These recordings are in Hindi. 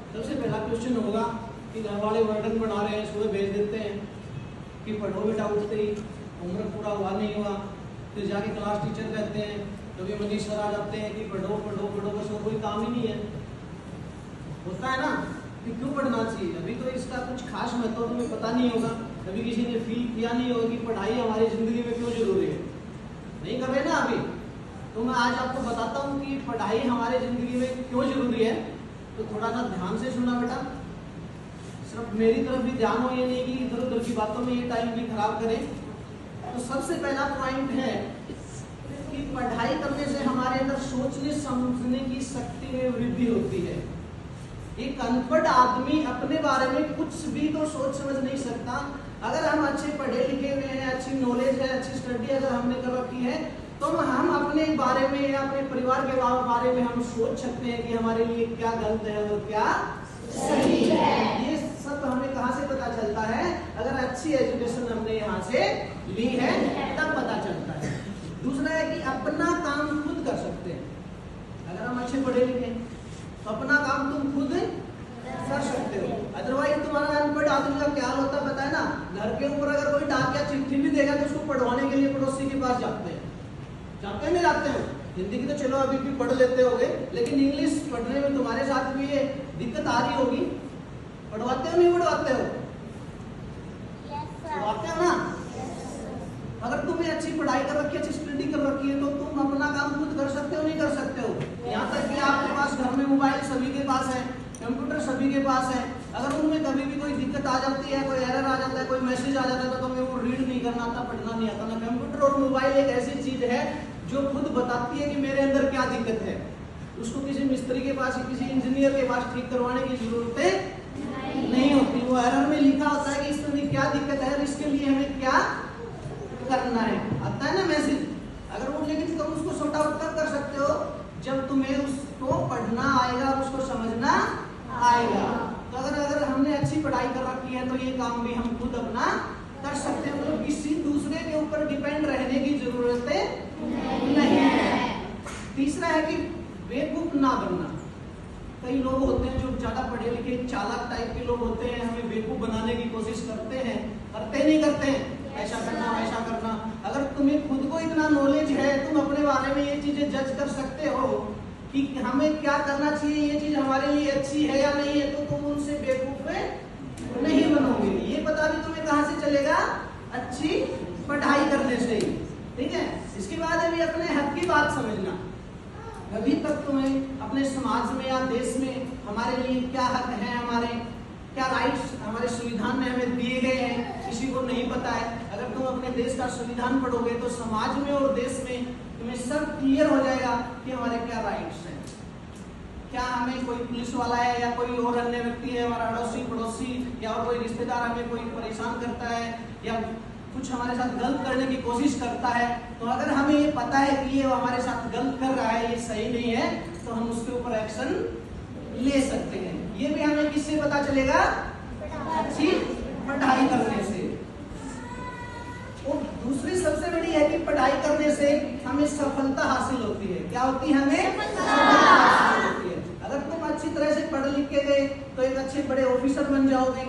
सबसे पहला क्वेश्चन होगा कि घर वाले वर्डन बना रहे हैं, सुबह भेज देते हैं कि पढ़ो बेटा उठते ही, होमवर्क पूरा हुआ नहीं हुआ, फिर जाके क्लास टीचर कहते हैं, कभी मनीष सर आ जाते हैं कि पढ़ो पढ़ो पढ़ो, बस वो कोई काम ही नहीं है। होता है ना कि क्यों पढ़ना चाहिए, अभी तो इसका कुछ खास महत्व तुम्हें पता नहीं होगा, कभी किसी ने फील किया नहीं होगा कि पढ़ाई हमारी जिंदगी में क्यों जरूरी है, नहीं कर रहे ना अभी। तो मैं आज आपको बताता हूँ कि पढ़ाई हमारे जिंदगी में क्यों जरूरी है। तो थोड़ा सा ध्यान से सुनना बेटा, सिर्फ मेरी तरफ भी ध्यान हो, ये नहीं कि इधर उधर की बातों में ये टाइम भी खराब करें। तो सबसे पहला पॉइंट है कि पढ़ाई करने से हमारे अंदर सोचने समझने की शक्ति में वृद्धि होती है। एक अनपढ़ आदमी अपने बारे में कुछ भी तो सोच समझ नहीं सकता। अगर हम अच्छे पढ़े लिखे हुए हैं, अच्छी नॉलेज है, अच्छी स्टडी अगर हमने कर रखी है, तो हम अपने बारे में या अपने परिवार के बारे में हम सोच सकते हैं कि हमारे लिए क्या गलत है और क्या सही है। ये सब हमें कहाँ से पता चलता है? अगर अच्छी एजुकेशन हमने यहाँ से ली है तब पता चलता है। दूसरा है कि अपना काम खुद कर सकते हैं। अगर हम अच्छे पढ़े लिखे तो अपना काम तुम खुद कर सकते हो। अदरवाइज तुम्हारा अनपढ़ आदमी का क्या होता है पता है ना, घर के ऊपर अगर कोई डाक या चिट्ठी भी देगा तो उसको पढ़वाने के लिए पड़ोसी के पास जाते हैं, नहीं जाते हो। हिंदी की तो चलो अभी भी पढ़ लेते होगे, लेकिन इंग्लिश पढ़ने में तुम्हारे साथ भी ये दिक्कत आ रही होगी। पढ़वाते हो नहीं पढ़वाते हो? पढ़वाते हो ना। अगर तुम्हें अच्छी पढ़ाई कर रखी है, अच्छी स्टडी कर रखी है, तो तुम अपना काम खुद कर सकते हो नहीं कर सकते हो? यहाँ तक कि आपके पास घर में मोबाइल सभी के पास है, कंप्यूटर सभी के पास है। अगर उनमें कभी भी कोई दिक्कत आ जाती है, कोई एरर आ जाता है, कोई मैसेज आ जाता है, तो तुम्हें वो रीड नहीं करना आता, पढ़ना नहीं आता ना। कंप्यूटर और मोबाइल एक ऐसी चीज है जो खुद बताती है कि मेरे अंदर क्या दिक्कत है। उसको किसी मिस्त्री के पास, किसी इंजीनियर के पास ठीक करवाने की जरूरत नहीं होती। वो एरर में लिखा होता है कि इसमें क्या दिक्कत है, इसके लिए हमें क्या करना है, आता है ना मैसेज। अगर वो, लेकिन तुम उसको सॉर्ट आउट कब कर सकते हो? जब तुम्हें उसको पढ़ना आएगा, उसको समझना आएगा। तो अगर हमने अच्छी पढ़ाई कर रखी है तो ये काम भी हम खुद अपना कर सकते हैं, मतलब किसी दूसरे के ऊपर डिपेंड रहने की जरूरत नहीं है। तीसरा है कि बेवकूफ ना बनना। कई लोग होते हैं जो ज्यादा पढ़े लिखे चालाक टाइप के लोग होते हैं, हमें बेवकूफ बनाने की कोशिश करते हैं, नहीं करते हैं, ऐसा करना वैसा करना। अगर तुम्हें खुद को इतना नॉलेज है, तुम अपने बारे में ये चीजें जज कर सकते हो कि हमें क्या करना चाहिए, ये चीज हमारे लिए अच्छी है या नहीं है, तो तुम उनसे बेवकूफ नहीं बनोगे। ये पता भी तुम्हें कहाँ से चलेगा? अच्छी पढ़ाई करने से ही, ठीक है। इसके बाद अभी अपने हक की बात समझना। अभी तक तुम्हें अपने समाज में या देश में हमारे लिए क्या हक है, हमारे क्या राइट्स हमारे संविधान में हमें दिए गए हैं, किसी को नहीं पता है। अगर तुम अपने देश का संविधान पढ़ोगे तो समाज में और देश में तुम्हें सब क्लियर हो जाएगा कि हमारे क्या राइट्स हैं। क्या हमें कोई पुलिस वाला है या कोई और अन्य व्यक्ति है, हमारा अड़ोसी पड़ोसी या और कोई रिश्तेदार हमें कोई परेशान करता है या कुछ हमारे साथ गलत करने की कोशिश करता है, तो अगर हमें ये पता है कि ये हमारे साथ गलत कर रहा है, ये सही नहीं है, तो हम उसके ऊपर एक्शन ले सकते हैं। ये भी हमें किससे पता चलेगा? अच्छी पढ़ाई करने से। और दूसरी सबसे बड़ी है कि पढ़ाई करने से हमें सफलता हासिल होती है। क्या होती है? हमें सफलता हासिल होती है। अगर तुम अच्छी तरह से पढ़ लिख के गए तो एक अच्छे बड़े ऑफिसर बन जाओगे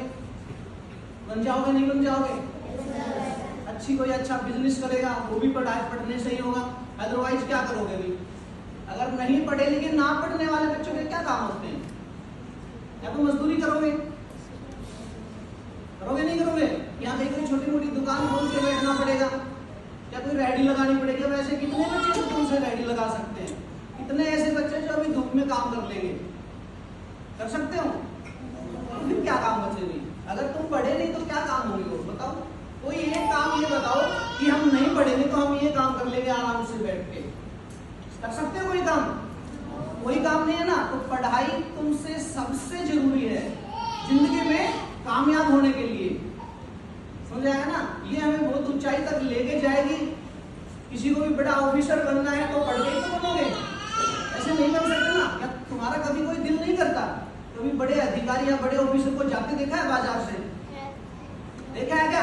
नहीं बन जाओगे? अच्छी कोई अच्छा बिजनेस करेगा, वो भी पढ़ने से ही होगा। अदरवाइज क्या करोगे? भी अगर नहीं पढ़े लिखे ना पढ़ने वाले बच्चों के क्या काम होते हैं? या तो मजदूरी करोगे नहीं करोगे? यहाँ पे कोई छोटी मोटी दुकान खोल के बैठना पड़ेगा या कोई रेहड़ी लगानी पड़ेगी। वैसे कितने बच्चे जो तुमसे रेहड़ी लगा सकते हैं? कितने ऐसे बच्चे जो अभी धूप में काम कर लेंगे? कर सकते हो? फिर क्या काम बचेगी? अगर तुम पढ़े नहीं तो क्या काम होगी? वो बताओ, कोई एक काम ये बताओ कि हम नहीं पढ़ेंगे तो हम ये काम कर लेंगे आराम से बैठ के। कर सकते हो कोई काम? कोई काम नहीं है ना। तो पढ़ाई तुमसे सबसे जरूरी है जिंदगी में कामयाब होने के लिए। समझ आया ना? ये हमें बहुत ऊंचाई तक लेके जाएगी। किसी को भी बड़ा ऑफिसर बनना है तो पढ़ के ही तो बनोगे, ऐसे नहीं बन सकते ना। या तुम्हारा कभी कोई दिल नहीं करता कभी बड़े अधिकारी या बड़े ऑफिसर को जाते देखा है बाजार से? देखा है क्या?